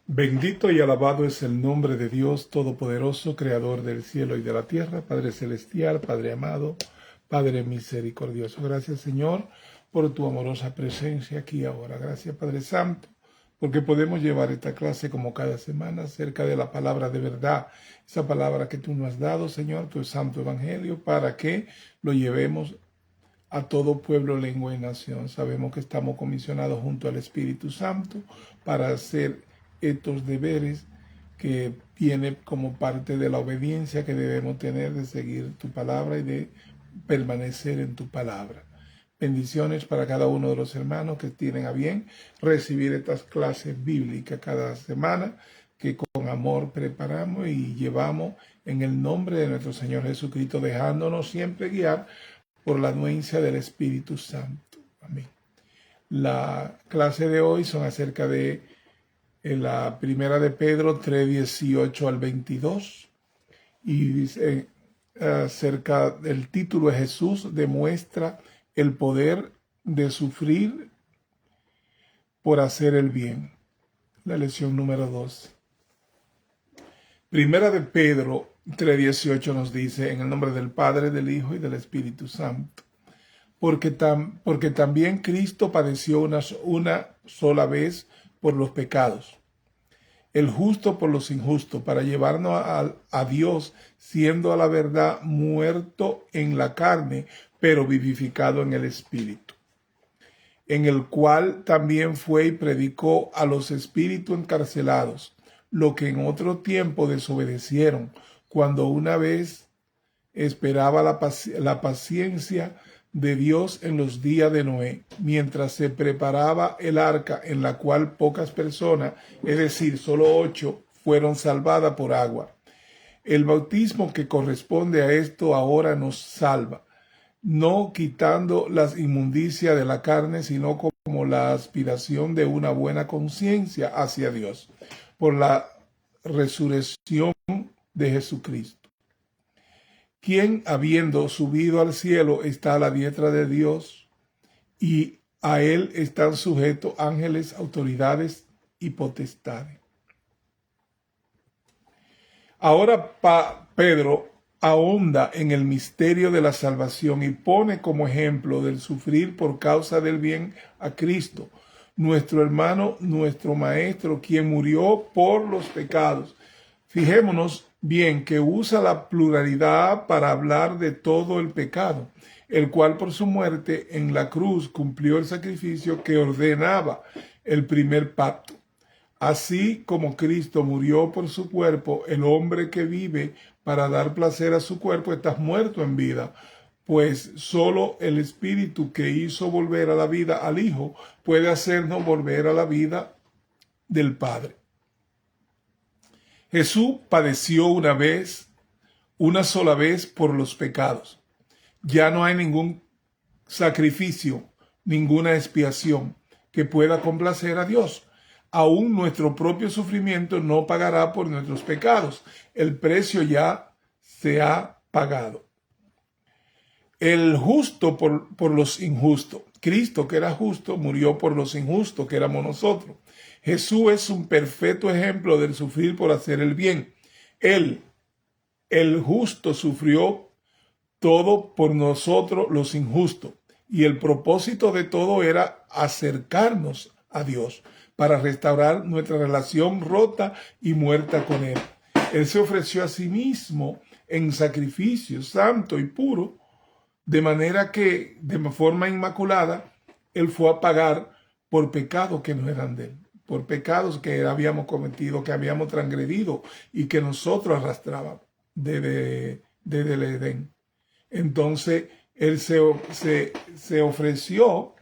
Bendito y alabado es el nombre de Dios Todopoderoso, Creador del cielo y de la tierra, Padre celestial, Padre amado, Padre misericordioso. Gracias, Señor, por tu amorosa presencia aquí y ahora. Gracias, Padre Santo, porque podemos llevar esta clase como cada semana acerca de la palabra de verdad, esa palabra que tú nos has dado, Señor, tu santo evangelio, para que lo llevemos a todo pueblo, lengua y nación. Sabemos que estamos comisionados junto al Espíritu Santo para hacer estos deberes que tiene como parte de la obediencia que debemos tener de seguir tu palabra y de permanecer en tu palabra. Bendiciones para cada uno de los hermanos que tienen a bien recibir estas clases bíblicas cada semana que con amor preparamos y llevamos en el nombre de nuestro Señor Jesucristo, dejándonos siempre guiar por la anuencia del Espíritu Santo. Amén. La clase de hoy son acerca de la primera de Pedro 3:18 al 22 y dice acerca del título de Jesús demuestra el poder de sufrir por hacer el bien. La lección número 2. Primera de Pedro 3:18 nos dice, en el nombre del Padre, del Hijo y del Espíritu Santo. Porque también Cristo padeció una sola vez por los pecados, el justo por los injustos, para llevarnos a Dios, siendo a la verdad muerto en la carne, pero vivificado en el Espíritu, en el cual también fue y predicó a los espíritus encarcelados, lo que en otro tiempo desobedecieron, cuando una vez esperaba la paciencia de Dios en los días de Noé, mientras se preparaba el arca, en la cual pocas personas, es decir, solo 8, fueron salvadas por agua. El bautismo que corresponde a esto ahora nos salva, no quitando las inmundicias de la carne, sino como la aspiración de una buena conciencia hacia Dios, por la resurrección de Jesucristo, quien, habiendo subido al cielo, está a la diestra de Dios, y a él están sujetos ángeles, autoridades y potestades. Ahora Pedro ahonda en el misterio de la salvación y pone como ejemplo del sufrir por causa del bien a Cristo, nuestro hermano, nuestro maestro, quien murió por los pecados. Fijémonos bien que usa la pluralidad para hablar de todo el pecado, el cual por su muerte en la cruz cumplió el sacrificio que ordenaba el primer pacto. Así como Cristo murió por su cuerpo, el hombre que vive para dar placer a su cuerpo está muerto en vida, pues solo el Espíritu que hizo volver a la vida al Hijo puede hacernos volver a la vida del Padre. Jesús padeció una sola vez por los pecados. Ya no hay ningún sacrificio, ninguna expiación que pueda complacer a Dios. Aún nuestro propio sufrimiento no pagará por nuestros pecados. El precio ya se ha pagado. El justo por los injustos. Cristo, que era justo, murió por los injustos, que éramos nosotros. Jesús es un perfecto ejemplo del sufrir por hacer el bien. Él, el justo, sufrió todo por nosotros los injustos. Y el propósito de todo era acercarnos a Dios para restaurar nuestra relación rota y muerta con Él. Él se ofreció a sí mismo en sacrificio santo y puro, de manera que, de forma inmaculada, Él fue a pagar por pecados que no eran de Él, por pecados que habíamos cometido, que habíamos transgredido y que nosotros arrastrábamos desde el Edén. Entonces, Él se ofreció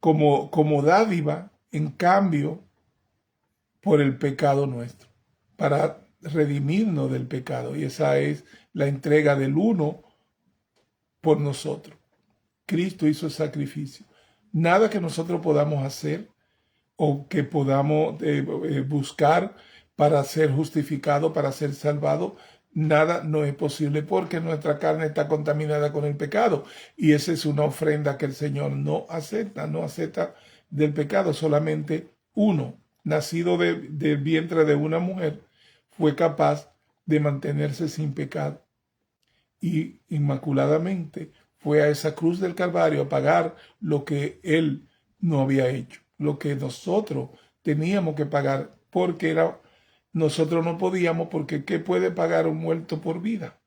como dádiva en cambio por el pecado nuestro, para redimirnos del pecado. Y esa es la entrega del uno por nosotros. Cristo hizo el sacrificio. Nada que nosotros podamos hacer o que podamos buscar para ser justificado, para ser salvado, nada no es posible porque nuestra carne está contaminada con el pecado. Y esa es una ofrenda que el Señor no acepta del pecado, solamente uno nacido del vientre de una mujer, fue capaz de mantenerse sin pecado. Y inmaculadamente fue a esa cruz del Calvario a pagar lo que él no había hecho, lo que nosotros teníamos que pagar, porque nosotros no podíamos, porque ¿qué puede pagar un muerto por vida?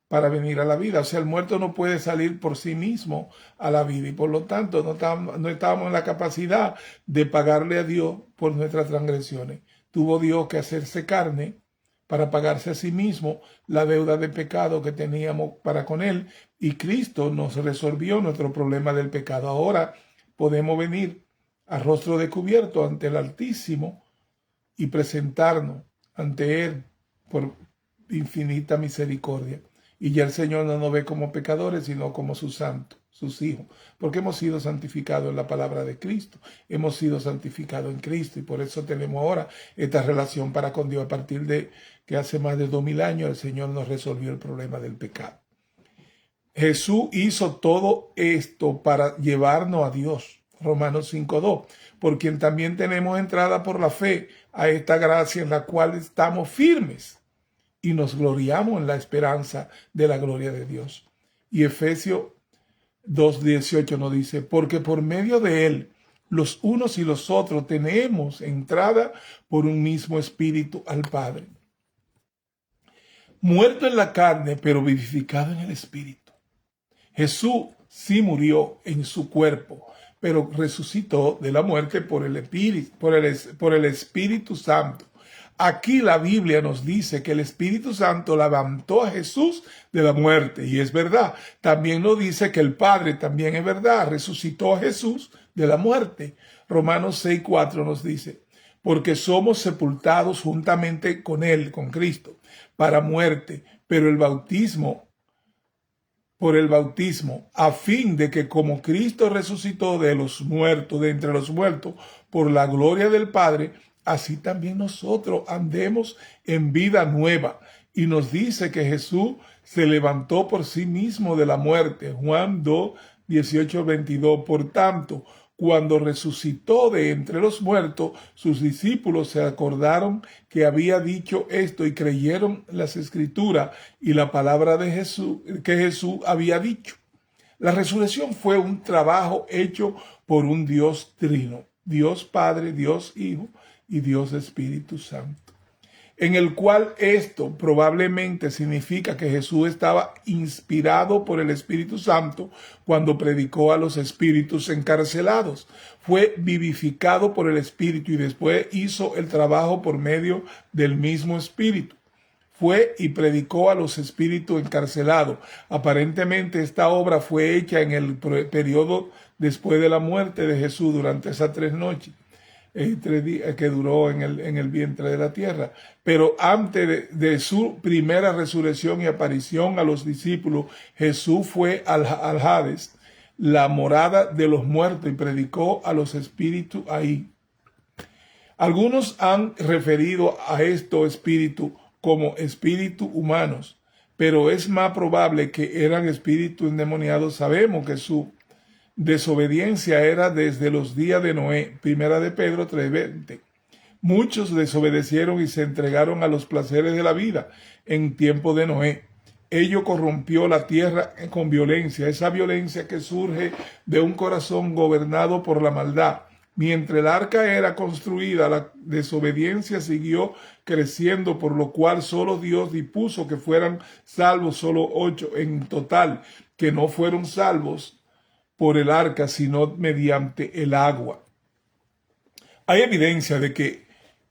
Para venir a la vida. O sea, el muerto no puede salir por sí mismo a la vida y por lo tanto no estábamos en la capacidad de pagarle a Dios por nuestras transgresiones. Tuvo Dios que hacerse carne para pagarse a sí mismo la deuda de pecado que teníamos para con Él, y Cristo nos resolvió nuestro problema del pecado. Ahora podemos venir a rostro descubierto ante el Altísimo y presentarnos ante Él por infinita misericordia. Y ya el Señor no nos ve como pecadores, sino como sus santos, sus hijos, porque hemos sido santificados en la palabra de Cristo, hemos sido santificados en Cristo, y por eso tenemos ahora esta relación para con Dios, a partir de que hace más de 2000 años el Señor nos resolvió el problema del pecado. Jesús hizo todo esto para llevarnos a Dios, Romanos 5:2, por quien también tenemos entrada por la fe a esta gracia en la cual estamos firmes y nos gloriamos en la esperanza de la gloria de Dios. Y Efesios 2:18 nos dice, porque por medio de Él, los unos y los otros tenemos entrada por un mismo espíritu al Padre. Muerto en la carne, pero vivificado en el espíritu. Jesús sí murió en su cuerpo, pero resucitó de la muerte por el Espíritu Santo. Aquí la Biblia nos dice que el Espíritu Santo levantó a Jesús de la muerte, y es verdad. También nos dice que el Padre, también es verdad, resucitó a Jesús de la muerte. Romanos 6:4 nos dice, porque somos sepultados juntamente con Él, con Cristo, para muerte, pero por el bautismo, a fin de que como Cristo resucitó de los muertos, de entre los muertos, por la gloria del Padre, así también nosotros andemos en vida nueva. Y nos dice que Jesús se levantó por sí mismo de la muerte. Juan 2:18-22. Por tanto, cuando resucitó de entre los muertos, sus discípulos se acordaron que había dicho esto y creyeron las Escrituras y la palabra de Jesús, que Jesús había dicho. La resurrección fue un trabajo hecho por un Dios trino, Dios Padre, Dios Hijo y Dios Espíritu Santo, en el cual esto probablemente significa que Jesús estaba inspirado por el Espíritu Santo cuando predicó a los espíritus encarcelados. Fue vivificado por el Espíritu y después hizo el trabajo por medio del mismo Espíritu. Fue y predicó a los espíritus encarcelados. Aparentemente esta obra fue hecha en el periodo después de la muerte de Jesús, durante esas 3 noches. 3 días que duró en el vientre de la tierra. Pero antes de su primera resurrección y aparición a los discípulos, Jesús fue al Hades, la morada de los muertos, y predicó a los espíritus ahí. Algunos han referido a estos espíritus como espíritus humanos, pero es más probable que eran espíritus endemoniados. Sabemos que su desobediencia era desde los días de Noé, primera de Pedro 3:20. Muchos desobedecieron y se entregaron a los placeres de la vida en tiempo de Noé. Ello corrompió la tierra con violencia, esa violencia que surge de un corazón gobernado por la maldad. Mientras el arca era construida, la desobediencia siguió creciendo, por lo cual solo Dios dispuso que fueran salvos solo 8 en total, que no fueron salvos por el arca, sino mediante el agua. Hay evidencia de que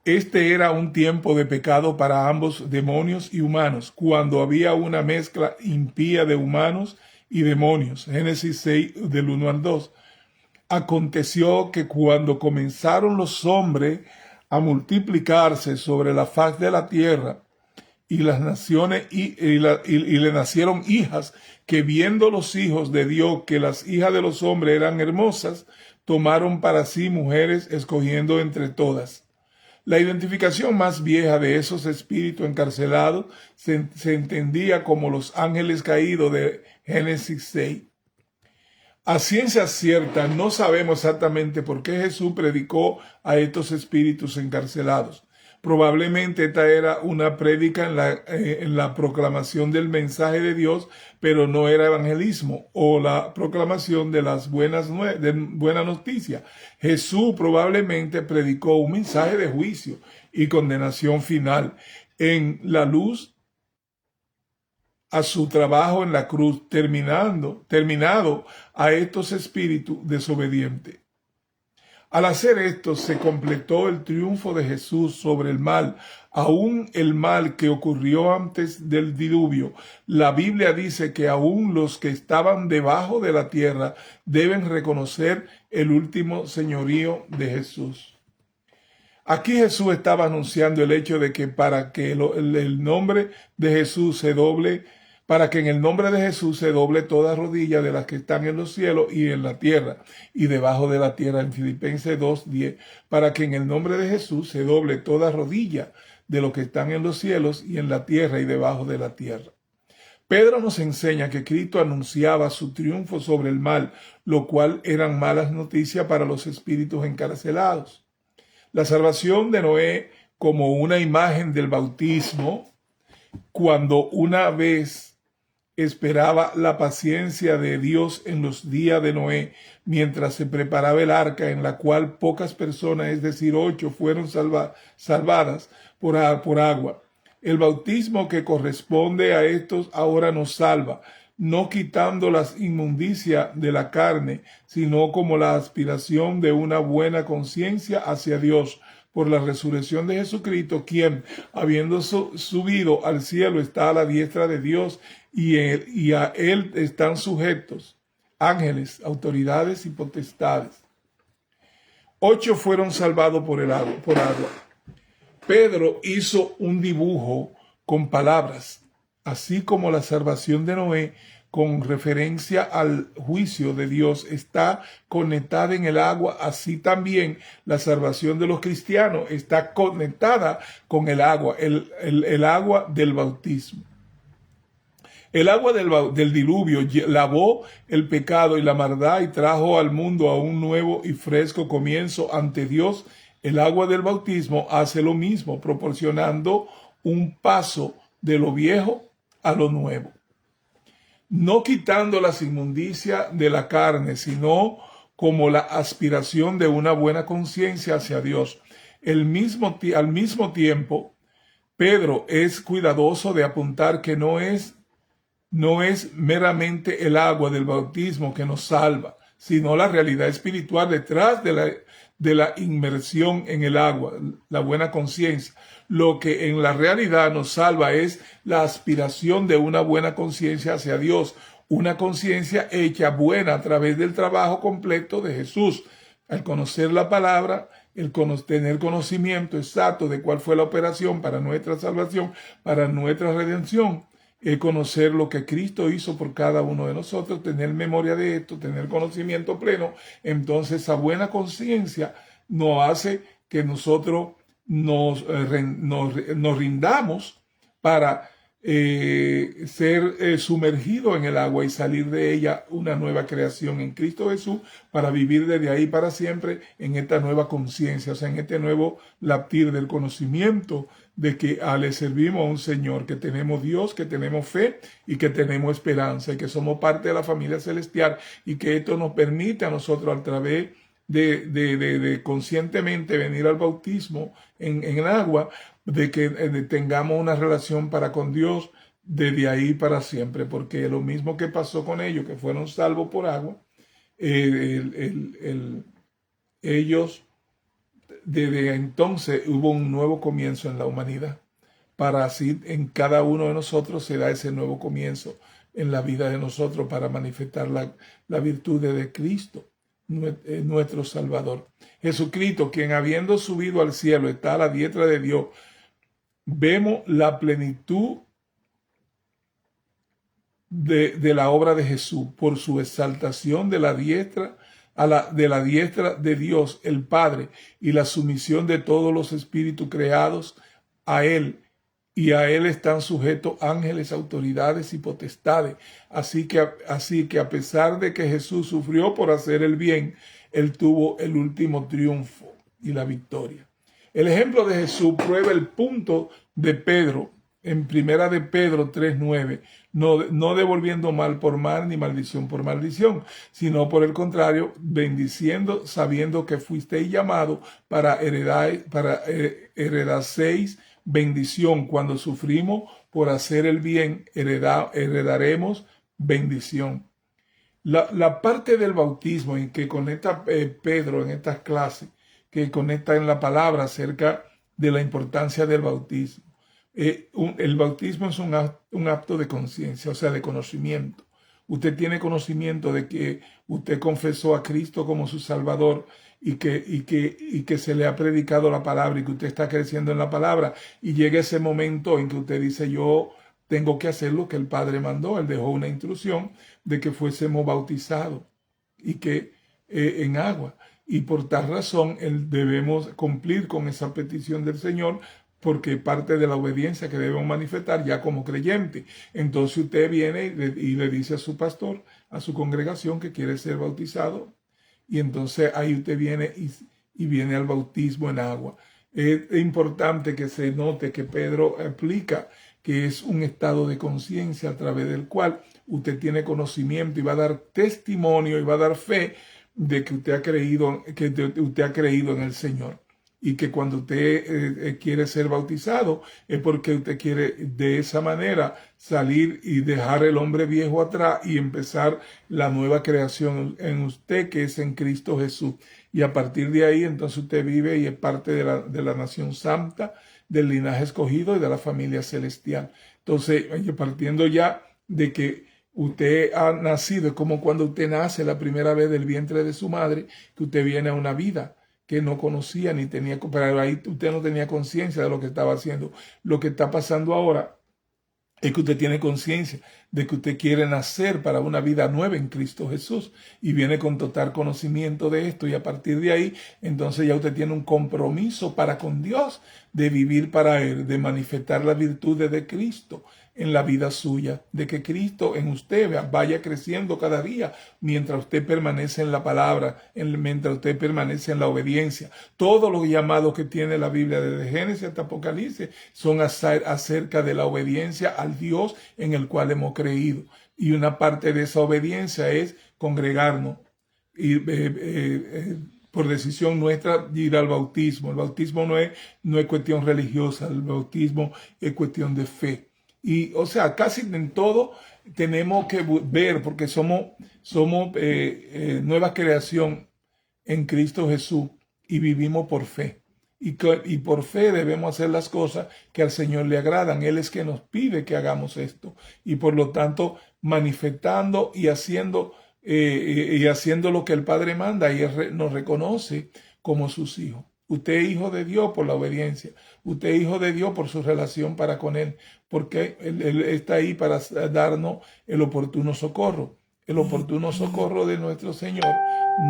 este era un tiempo de pecado para ambos demonios y humanos, cuando había una mezcla impía de humanos y demonios. Génesis 6, del 1 al 2. Aconteció que cuando comenzaron los hombres a multiplicarse sobre la faz de la tierra, y las naciones y le nacieron hijas, que viendo los hijos de Dios que las hijas de los hombres eran hermosas, tomaron para sí mujeres, escogiendo entre todas. La identificación más vieja de esos espíritus encarcelados se entendía como los ángeles caídos de Génesis 6. A ciencia cierta no sabemos exactamente por qué Jesús predicó a estos espíritus encarcelados. Probablemente esta era una prédica en la proclamación del mensaje de Dios, pero no era evangelismo o la proclamación de las buena noticia. Jesús probablemente predicó un mensaje de juicio y condenación final en la luz a su trabajo en la cruz, terminado a estos espíritus desobedientes. Al hacer esto, se completó el triunfo de Jesús sobre el mal, aún el mal que ocurrió antes del diluvio. La Biblia dice que aún los que estaban debajo de la tierra deben reconocer el último señorío de Jesús. Aquí Jesús estaba anunciando el hecho de que para que el nombre de Jesús se doble, para que en el nombre de Jesús se doble toda rodilla de las que están en los cielos y en la tierra y debajo de la tierra, en Filipenses 2:10, para que en el nombre de Jesús se doble toda rodilla de los que están en los cielos y en la tierra y debajo de la tierra. Pedro nos enseña que Cristo anunciaba su triunfo sobre el mal, lo cual eran malas noticias para los espíritus encarcelados. La salvación de Noé como una imagen del bautismo, cuando una vez esperaba la paciencia de Dios en los días de Noé, mientras se preparaba el arca en la cual pocas personas, es decir, 8, fueron salvadas por agua. El bautismo que corresponde a estos ahora nos salva, no quitando las inmundicias de la carne, sino como la aspiración de una buena conciencia hacia Dios, por la resurrección de Jesucristo, quien, habiendo subido al cielo, está a la diestra de Dios, y a él están sujetos ángeles, autoridades y potestades. 8 fueron salvados por agua. Pedro hizo un dibujo con palabras, así como la salvación de Noé, con referencia al juicio de Dios, está conectada en el agua, así también la salvación de los cristianos está conectada con el agua, el agua del bautismo. El agua del diluvio lavó el pecado y la maldad y trajo al mundo a un nuevo y fresco comienzo ante Dios. El agua del bautismo hace lo mismo, proporcionando un paso de lo viejo a lo nuevo. No quitando las inmundicias de la carne, sino como la aspiración de una buena conciencia hacia Dios. Al mismo tiempo, Pedro es cuidadoso de apuntar que no es meramente el agua del bautismo que nos salva, sino la realidad espiritual detrás de la inmersión en el agua, la buena conciencia. Lo que en la realidad nos salva es la aspiración de una buena conciencia hacia Dios, una conciencia hecha buena a través del trabajo completo de Jesús. Al conocer la palabra, tener conocimiento exacto de cuál fue la operación para nuestra salvación, para nuestra redención, conocer lo que Cristo hizo por cada uno de nosotros, tener memoria de esto, tener conocimiento pleno. Entonces esa buena conciencia nos hace que nosotros nos rindamos para ser sumergido en el agua y salir de ella una nueva creación en Cristo Jesús, para vivir desde ahí para siempre en esta nueva conciencia, o sea, en este nuevo latir del conocimiento de que le servimos a un Señor, que tenemos Dios, que tenemos fe y que tenemos esperanza y que somos parte de la familia celestial, y que esto nos permite a nosotros a través de conscientemente venir al bautismo en agua, de que tengamos una relación para con Dios desde ahí para siempre, porque lo mismo que pasó con ellos, que fueron salvos por agua, ellos, desde entonces hubo un nuevo comienzo en la humanidad, para así en cada uno de nosotros se da ese nuevo comienzo en la vida de nosotros, para manifestar la virtud de Cristo, nuestro Salvador. Jesucristo, quien habiendo subido al cielo está a la diestra de Dios, vemos la plenitud de la obra de Jesús por su exaltación de la diestra de Dios el Padre, y la sumisión de todos los espíritus creados a Él, y a él están sujetos ángeles, autoridades y potestades. Así que a pesar de que Jesús sufrió por hacer el bien, él tuvo el último triunfo y la victoria. El ejemplo de Jesús prueba el punto de Pedro en primera de Pedro 3:9, no devolviendo mal por mal ni maldición por maldición, sino por el contrario, bendiciendo, sabiendo que fuisteis llamados para heredaseis bendición. Cuando sufrimos por hacer el bien, heredaremos bendición. La parte del bautismo en que conecta Pedro en estas clases, que conecta en la palabra acerca de la importancia del bautismo. El bautismo es un acto de conciencia, o sea, de conocimiento. Usted tiene conocimiento de que usted confesó a Cristo como su Salvador y que se le ha predicado la palabra y que usted está creciendo en la palabra. Y llega ese momento en que usted dice, yo tengo que hacer lo que el Padre mandó. Él dejó una instrucción de que fuésemos bautizados y que en agua. Y por tal razón debemos cumplir con esa petición del Señor, porque parte de la obediencia que debemos manifestar ya como creyente. Entonces usted viene y le dice a su pastor, a su congregación, que quiere ser bautizado, y entonces ahí usted viene y viene al bautismo en agua. Es importante que se note que Pedro explica que es un estado de conciencia a través del cual usted tiene conocimiento y va a dar testimonio y va a dar fe de que usted ha creído en el Señor. Y que cuando usted quiere ser bautizado es porque usted quiere de esa manera salir y dejar el hombre viejo atrás y empezar la nueva creación en usted, que es en Cristo Jesús. Y a partir de ahí entonces usted vive y es parte de la nación santa, del linaje escogido y de la familia celestial. Entonces, partiendo ya de que usted ha nacido, es como cuando usted nace la primera vez del vientre de su madre, que usted viene a una vida que no conocía ni tenía, pero ahí usted no tenía conciencia de lo que estaba haciendo. Lo que está pasando ahora es que usted tiene conciencia de que usted quiere nacer para una vida nueva en Cristo Jesús y viene con total conocimiento de esto, y a partir de ahí entonces ya usted tiene un compromiso para con Dios de vivir para Él, de manifestar las virtudes de Cristo en la vida suya, de que Cristo en usted vaya creciendo cada día mientras usted permanece en la palabra, mientras usted permanece en la obediencia. Todos los llamados que tiene la Biblia desde Génesis hasta Apocalipsis son acerca de la obediencia al Dios en el cual hemos creído. Y una parte de esa obediencia es congregarnos y por decisión nuestra ir al bautismo. El bautismo no es cuestión religiosa, el bautismo es cuestión de fe. Y, o sea, casi en todo tenemos que ver, porque somos nueva creación en Cristo Jesús y vivimos por fe. Y por fe debemos hacer las cosas que al Señor le agradan. Él es que nos pide que hagamos esto. Y por lo tanto, manifestando y haciendo lo que el Padre manda, y Él nos reconoce como sus hijos. Usted es hijo de Dios por la obediencia. Usted es hijo de Dios por su relación para con Él, porque Él está ahí para darnos el oportuno socorro. El oportuno socorro de nuestro Señor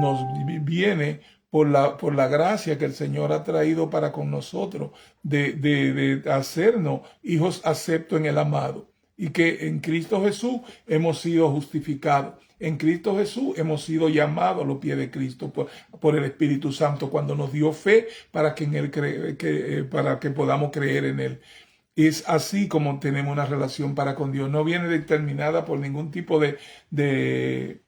nos viene por la gracia que el Señor ha traído para con nosotros, de hacernos hijos aceptos en el amado. Y que en Cristo Jesús hemos sido justificados. En Cristo Jesús hemos sido llamados a los pies de Cristo por el Espíritu Santo, cuando nos dio fe para que podamos creer en Él. Es así como tenemos una relación para con Dios. No viene determinada por ningún tipo de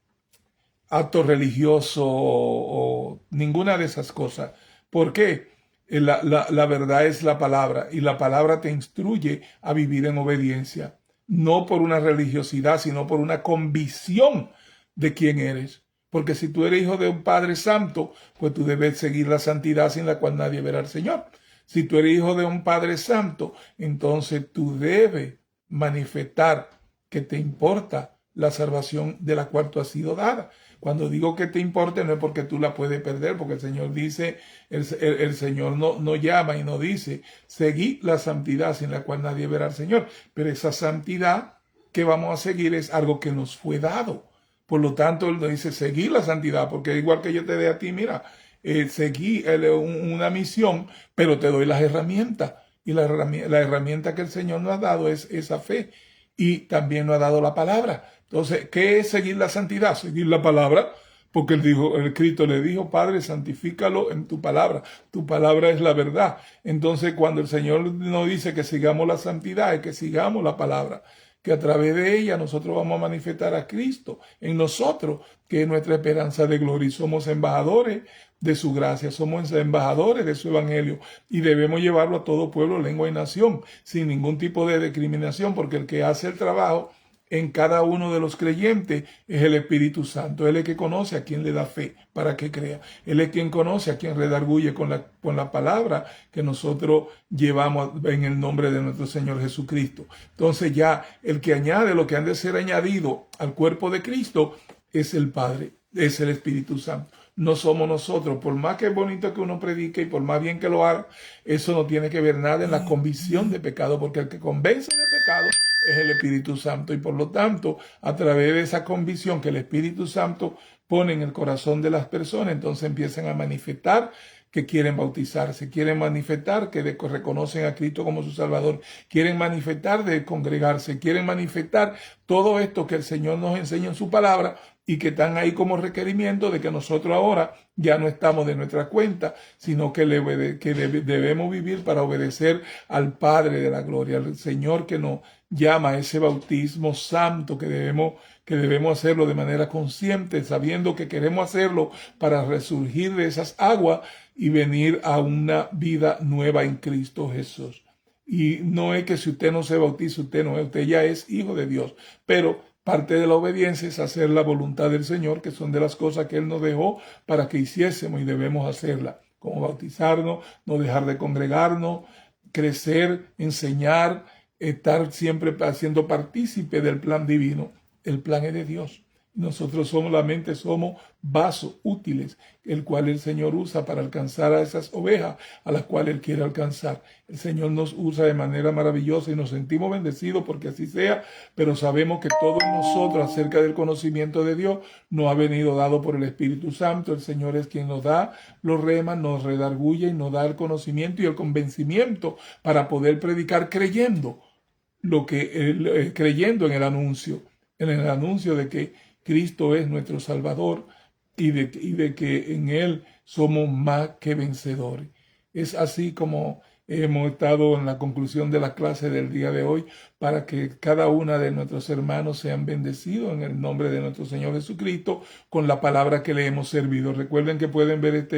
acto religioso o ninguna de esas cosas. ¿Por qué? La verdad es la palabra, y la palabra te instruye a vivir en obediencia. No por una religiosidad, sino por una convicción de quién eres. Porque si tú eres hijo de un Padre Santo, pues tú debes seguir la santidad sin la cual nadie verá al Señor. Si tú eres hijo de un Padre Santo, entonces tú debes manifestar que te importa la salvación de la cual tú has sido dada. Cuando digo que te importe, no es porque tú la puedes perder, porque el Señor dice, el Señor no llama y no dice, seguid la santidad sin la cual nadie verá al Señor. Pero esa santidad que vamos a seguir es algo que nos fue dado. Por lo tanto, Él nos dice, seguid la santidad, porque igual que yo te dé a ti, mira, seguí una misión, pero te doy las herramientas. Y la herramienta que el Señor nos ha dado es esa fe. Y también nos ha dado la palabra. Entonces, ¿qué es seguir la santidad? Seguir la palabra. Porque el Cristo le dijo, Padre, santifícalo en tu palabra. Tu palabra es la verdad. Entonces, cuando el Señor nos dice que sigamos la santidad, es que sigamos la palabra. Que a través de ella nosotros vamos a manifestar a Cristo en nosotros, que es nuestra esperanza de gloria. Y somos embajadores de su gracia, somos embajadores de su evangelio y debemos llevarlo a todo pueblo, lengua y nación, sin ningún tipo de discriminación, porque el que hace el trabajo en cada uno de los creyentes es el Espíritu Santo. Él es el que conoce a quien le da fe para que crea. Él es quien conoce a quien redarguye con la palabra que nosotros llevamos en el nombre de nuestro Señor Jesucristo. Entonces ya el que añade lo que han de ser añadido al cuerpo de Cristo es el Padre, es el Espíritu Santo. No somos nosotros. Por más que es bonito que uno predique y por más bien que lo haga, eso no tiene que ver nada en la convicción de pecado, porque el que convence de pecado es el Espíritu Santo. Y por lo tanto, a través de esa convicción que el Espíritu Santo pone en el corazón de las personas, entonces empiezan a manifestar que quieren bautizarse, quieren manifestar que reconocen a Cristo como su Salvador, quieren manifestar de congregarse, quieren manifestar todo esto que el Señor nos enseña en su palabra y que están ahí como requerimiento de que nosotros ahora ya no estamos de nuestra cuenta, sino que debemos vivir para obedecer al Padre de la gloria, al Señor que nos llama a ese bautismo santo que debemos hacerlo de manera consciente, sabiendo que queremos hacerlo para resurgir de esas aguas y venir a una vida nueva en Cristo Jesús. Y no es que si usted no se bautiza, usted ya es hijo de Dios, pero parte de la obediencia es hacer la voluntad del Señor, que son de las cosas que Él nos dejó para que hiciésemos y debemos hacerla, como bautizarnos, no dejar de congregarnos, crecer, enseñar, estar siempre haciendo partícipe del plan divino. El plan es de Dios. Nosotros solamente somos vasos útiles, el cual el Señor usa para alcanzar a esas ovejas a las cuales Él quiere alcanzar. El Señor nos usa de manera maravillosa y nos sentimos bendecidos porque así sea, pero sabemos que todo nosotros acerca del conocimiento de Dios nos ha venido dado por el Espíritu Santo. El Señor es quien nos da los remas, nos redarguye y nos da el conocimiento y el convencimiento para poder predicar creyendo creyendo en el anuncio de que Cristo es nuestro Salvador y de que en Él somos más que vencedores. Es así como hemos estado en la conclusión de la clase del día de hoy para que cada una de nuestros hermanos sean bendecidos en el nombre de nuestro Señor Jesucristo con la palabra que le hemos servido. Recuerden que pueden ver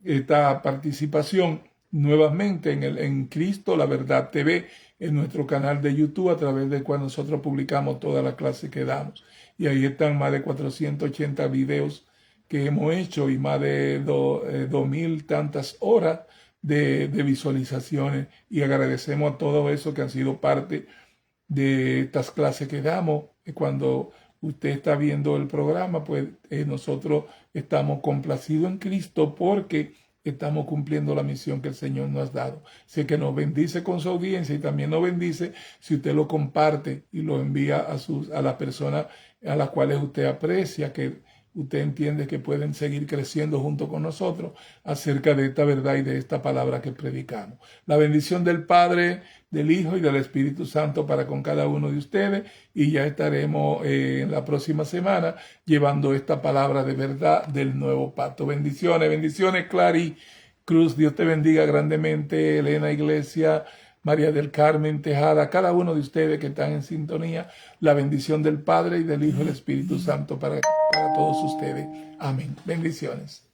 esta participación nuevamente en Cristo la Verdad TV, en nuestro canal de YouTube, a través del cual nosotros publicamos toda la clase que damos. Y ahí están más de 480 videos que hemos hecho y más de 2,000 tantas horas de visualizaciones. Y agradecemos a todo eso que han sido parte de estas clases que damos. Cuando usted está viendo el programa, pues nosotros estamos complacidos en Cristo porque estamos cumpliendo la misión que el Señor nos ha dado. Sé que nos bendice con su audiencia y también nos bendice si usted lo comparte y lo envía a las personas a las cuales usted aprecia, que usted entiende que pueden seguir creciendo junto con nosotros acerca de esta verdad y de esta palabra que predicamos. La bendición del Padre, del Hijo y del Espíritu Santo para con cada uno de ustedes, y ya estaremos en la próxima semana llevando esta palabra de verdad del nuevo pacto. Bendiciones, bendiciones, Clary Cruz. Dios te bendiga grandemente, Elena Iglesia, María del Carmen Tejada, cada uno de ustedes que están en sintonía. La bendición del Padre y del Hijo y del Espíritu Santo para todos ustedes. Amén. Bendiciones.